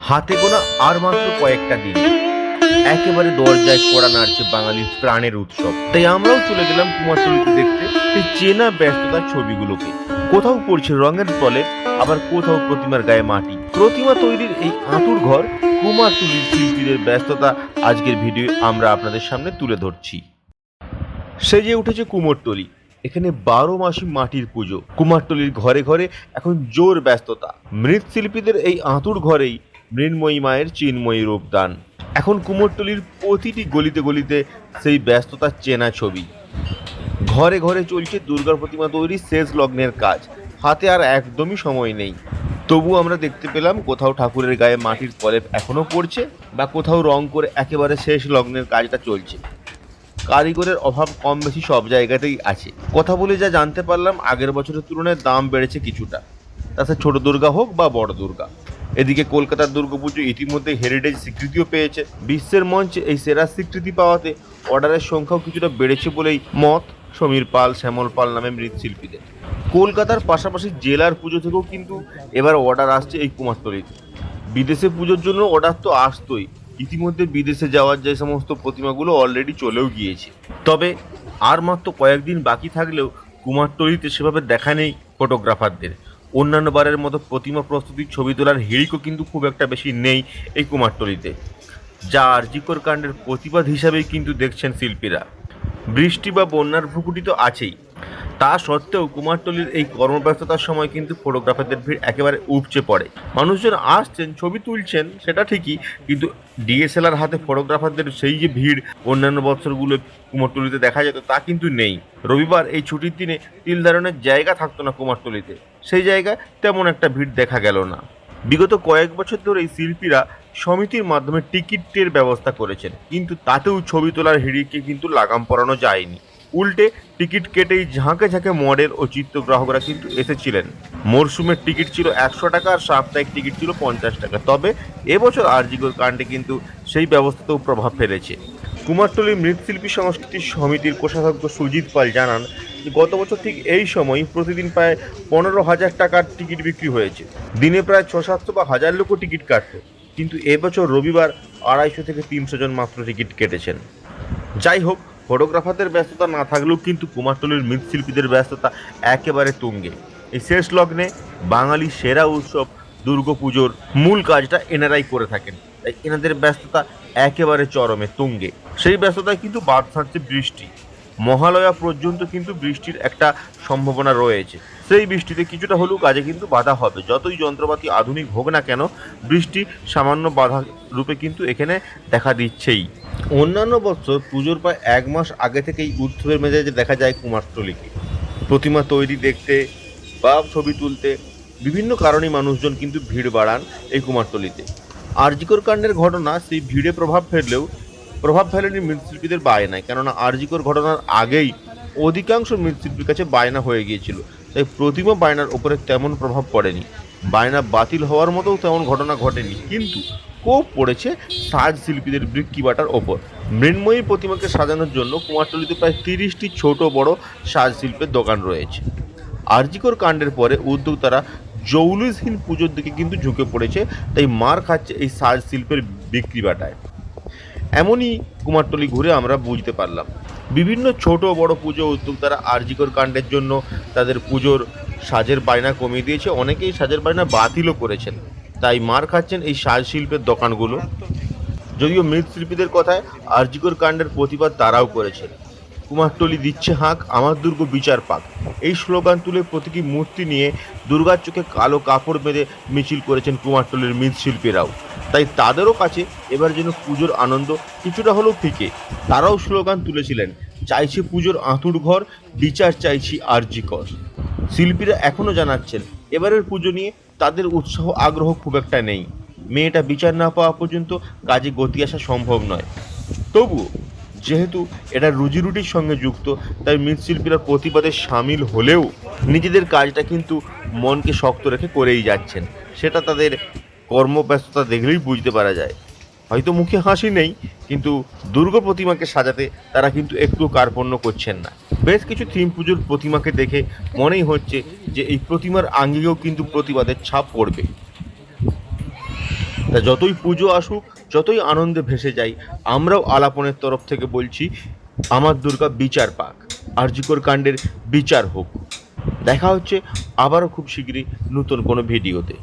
হাতে গোনা আর মাত্র কয়েকটা দিন, একেবারে দরজায় কড়া নাড়ছে বাঙালির প্রাণের উৎসব। তাই আমরাও চলে গেলাম কুমারটুলিতে দেখতে সেই চেনা ব্যস্ততার ছবিগুলোকে। কোথাও পড়ছে রঙের প্রলেপ, আবার কোথাও প্রতিমার গায়ে মাটি। প্রতিমা তৈরির এই আঁতুর ঘর কুমারটুলির শিল্পীদের ব্যস্ততা আজকের ভিডিও আমরা আপনাদের সামনে তুলে ধরছি। সেজে উঠেছে কুমোরটুলি, এখানে 12 মাসই মাটির পুজো। কুমারটুলির ঘরে ঘরে এখন জোর ব্যস্ততা। মৃৎশিল্পীদের এই আঁতুর ঘরেই মৃন্ময়ী মায়ের চিন্ময়ী রূপদান। এখন কুমোরটুলির প্রতিটি গলিতে গলিতে সেই ব্যস্ততার চেনা ছবি। ঘরে ঘরে চলছে দুর্গা প্রতিমা তৈরির শেষ লগ্নের কাজ। হাতে আর একদমই সময় নেই। তবু আমরা দেখতে পেলাম কোথাও ঠাকুরের গায়ে মাটির প্রলেপ এখনো পড়ছে, বা কোথাও রং করে একেবারে শেষ লগ্নের কাজটা চলছে। কারিগরের অভাব কম বেশি সব জায়গাতেই আছে। কথা বলে যা জানতে পারলাম, আগের বছরের তুলনায় দাম বেড়েছে কিছুটা, তাতে ছোট দুর্গা হোক বা বড় দুর্গা। এদিকে কলকাতার দুর্গাপুজো ইতিমধ্যে হেরিটেজ স্বীকৃতিও পেয়েছে। বিশ্বের মঞ্চে এই সেরা স্বীকৃতি পাওয়াতে অর্ডারের সংখ্যাও কিছুটা বেড়েছে বলেই মত সমীর পাল, শ্যামল পাল নামে মৃৎশিল্পীদের। কলকাতার পাশাপাশি জেলার পুজো থেকেও কিন্তু এবার অর্ডার আসছে এই কুমারটুলিতে। বিদেশে পুজোর জন্য অর্ডার তো আসতোই, ইতিমধ্যে বিদেশে যাওয়ার যে সমস্ত প্রতিমাগুলো অলরেডি চলেও গিয়েছে। তবে আর মাত্র কয়েকদিন বাকি থাকলেও কুমারটুলিতে সেভাবে দেখা নেই ফটোগ্রাফারদের। অন্যান্য বারের মতো প্রতিমা প্রস্তুতির ছবি তোলার হিড়িকও কিন্তু খুব একটা বেশি নেই এই কুমারটুলিতে, যা আরজিকর কাণ্ডের প্রতিবাদ হিসাবেই কিন্তু দেখছেন শিল্পীরা। বৃষ্টি বা বন্যার ভ্রুকুটি তো আছেই, তা সত্ত্বেও কুমারটুলির এই কর্মব্যস্ততার সময় কিন্তু ফটোগ্রাফারদের ভিড় একেবারে উপচে পড়ে। মানুষজন আসছেন, ছবি তুলছেন, সেটা ঠিকই, কিন্তু ডিএসএলআর হাতে ফটোগ্রাফারদের সেই যে ভিড় অন্যান্য বছরগুলো কুমারটুলিতে দেখা যেত তা কিন্তু নেই। রবিবার এই ছুটির দিনে তিল ধারণের জায়গা থাকতো না কুমারটুলিতে, সেই জায়গায় তেমন একটা ভিড় দেখা গেল না। বিগত কয়েক বছর ধরে এই শিল্পীরা সমিতির মাধ্যমে টিকিটের ব্যবস্থা করেছেন, কিন্তু তাতেও ছবি তোলার হিড়িকে কিন্তু লাগাম পরানো যায়নি। উল্টে টিকিট কেটেই ঝাঁকে ঝাঁকে মডেল ও চিত্রগ্রাহকরা কিন্তু এসেছিলেন। মরশুমের টিকিট ছিল 100 টাকা আর সাপ্তাহিক টিকিট ছিল 50 টাকা। তবে এবছর আরজিকর কাণ্ডে কিন্তু সেই ব্যবস্থাতেও প্রভাব ফেলেছে। কুমারটুলি মৃৎশিল্পী সংস্কৃতি সমিতির কোষাধ্যক্ষ সুজিত পাল জানান যে গত বছর ঠিক এই সময় প্রতিদিন প্রায় 15,000 টাকার টিকিট বিক্রি হয়েছে। দিনে প্রায় 600-700 বা 1000 লোকও টিকিট কাটত, কিন্তু এবছর রবিবার 250 থেকে 300 জন মাত্র টিকিট কেটেছেন। যাই হোক, ফটোগ্রাফারদের ব্যস্ততা না থাকলেও কিন্তু কুমারটুলির মৃৎশিল্পীদের ব্যস্ততা একেবারে তুঙ্গে। এই শেষ লগ্নে বাঙালির সেরা উৎসব দুর্গাপুজোর মূল কাজটা এনারাই করে থাকেন, তাই এনাদের ব্যস্ততা একেবারে চরমে তুঙ্গে। সেই ব্যস্ততায় কিন্তু বাদ থাকছে বৃষ্টি। মহালয়া পর্যন্ত কিন্তু বৃষ্টির একটা সম্ভাবনা রয়েছে। সেই বৃষ্টিতে কিছুটা হলেও কাজে কিন্তু বাধা হবে। যতই যন্ত্রপাতি আধুনিক হোক না কেন, বৃষ্টি সামান্য বাধা রূপে কিন্তু এখানে দেখা দিচ্ছেই। অন্যান্য বছর পুজোর প্রায় 1 মাস আগে থেকেই উৎসবের মেজাজে দেখা যায় কুমারটুলিকে। প্রতিমা তৈরি দেখতে বা ছবি তুলতে বিভিন্ন কারণে মানুষজন কিন্তু ভিড় বাড়ান এই কুমারটুলিতে। আরজিকর কাণ্ডের ঘটনা সেই ভিড়ে প্রভাব ফেলেনি মৃৎশিল্পীদের বায়নায়, কেননা আরজিকর ঘটনার আগেই অধিকাংশ মৃৎশিল্পীর কাছে বায়না হয়ে গিয়েছিল, তাই প্রতিমা বায়নার ওপরে তেমন প্রভাব পড়েনি। বায়না বাতিল হওয়ার মতো তেমন ঘটনা ঘটেনি, কিন্তু কোপ পড়েছে সাজ শিল্পীদের বিক্রি বাটার ওপর। মৃন্ময়ী প্রতিমাকে সাজানোর জন্য কুমারটুলিতে প্রায় 30টি ছোট বড় সাজ শিল্পের দোকান রয়েছে। আরজিকর কাণ্ডের পরে উদ্যোক্তারা জৌলুসহীন পুজোর দিকে কিন্তু ঝুঁকে পড়েছে, তাই মার খাচ্ছে এই সাজ শিল্পের বিক্রি বাটায়। এমনই কুমারটুলি ঘুরে আমরা বুঝতে পারলাম। বিভিন্ন ছোট বড় পুজো উদ্যোক্তারা আরজিকর কাণ্ডের জন্য তাদের পুজোর সাজের বায়না কমিয়ে দিয়েছে, অনেকেই সাজের বায়না বাতিলও করেছেন, তাই মার খাচ্ছেন এই সাজ শিল্পের দোকানগুলো। যদিও মৃৎশিল্পীদের কথায় আরজিকর কাণ্ডের প্রতিবাদ তারাও করেছেন। কুমারটুলি দিচ্ছে হাঁক, আমার দুর্গ বিচার পাক, এই স্লোগান তুলে প্রতীকী মূর্তি নিয়ে দুর্গার চোখে কালো কাপড় বেঁধে মিছিল করেছেন কুমারটুলির মৃৎশিল্পীরাও। তাই তাদেরও কাছে এবার যেন পুজোর আনন্দ কিছুটা হলেও ফিকে। তারাও স্লোগান তুলেছিলেন, চাইছে পুজোর আঁতুড় ঘর, বিচার চাইছি আরজিকর। শিল্পীরা এখনও জানাচ্ছেন এবারের পুজো নিয়ে তাদের উৎসাহ আগ্রহ খুব একটা নেই। মেয়েটা বিচার না পাওয়া পর্যন্ত কাজে গতি আসা সম্ভব নয়। তবুও যেহেতু এটা রুজিরুটির সঙ্গে যুক্ত, তাই মৃৎশিল্পীরা প্রতিবাদে সামিল হলেও নিজেদের কাজটা কিন্তু মনকে শক্ত রেখে করেই যাচ্ছেন। সেটা তাদের কর্মব্যস্ততা দেখলেই বুঝতে পারা যায়। হয়তো মুখে হাসি নেই, কিন্তু দুর্গা প্রতিমাকে সাজাতে তারা কিন্তু একটু কার্পণ্য করছেন না। বেশ কিছু থিম পুজোর প্রতিমাকে দেখে মনেই হচ্ছে যে এই প্রতিমার আঙ্গিকেও কিন্তু প্রতিবাদের ছাপ পড়বে। তা যতই পুজো আসুক, যতই আনন্দে ভেসে যাই, আমরাও আলাপনের তরফ থেকে বলছি আমার দুর্গা বিচার পাক, আরজিকর কাণ্ডের বিচার হোক। দেখা হচ্ছে আবারও খুব শীঘ্রই নতুন কোনো ভিডিওতে।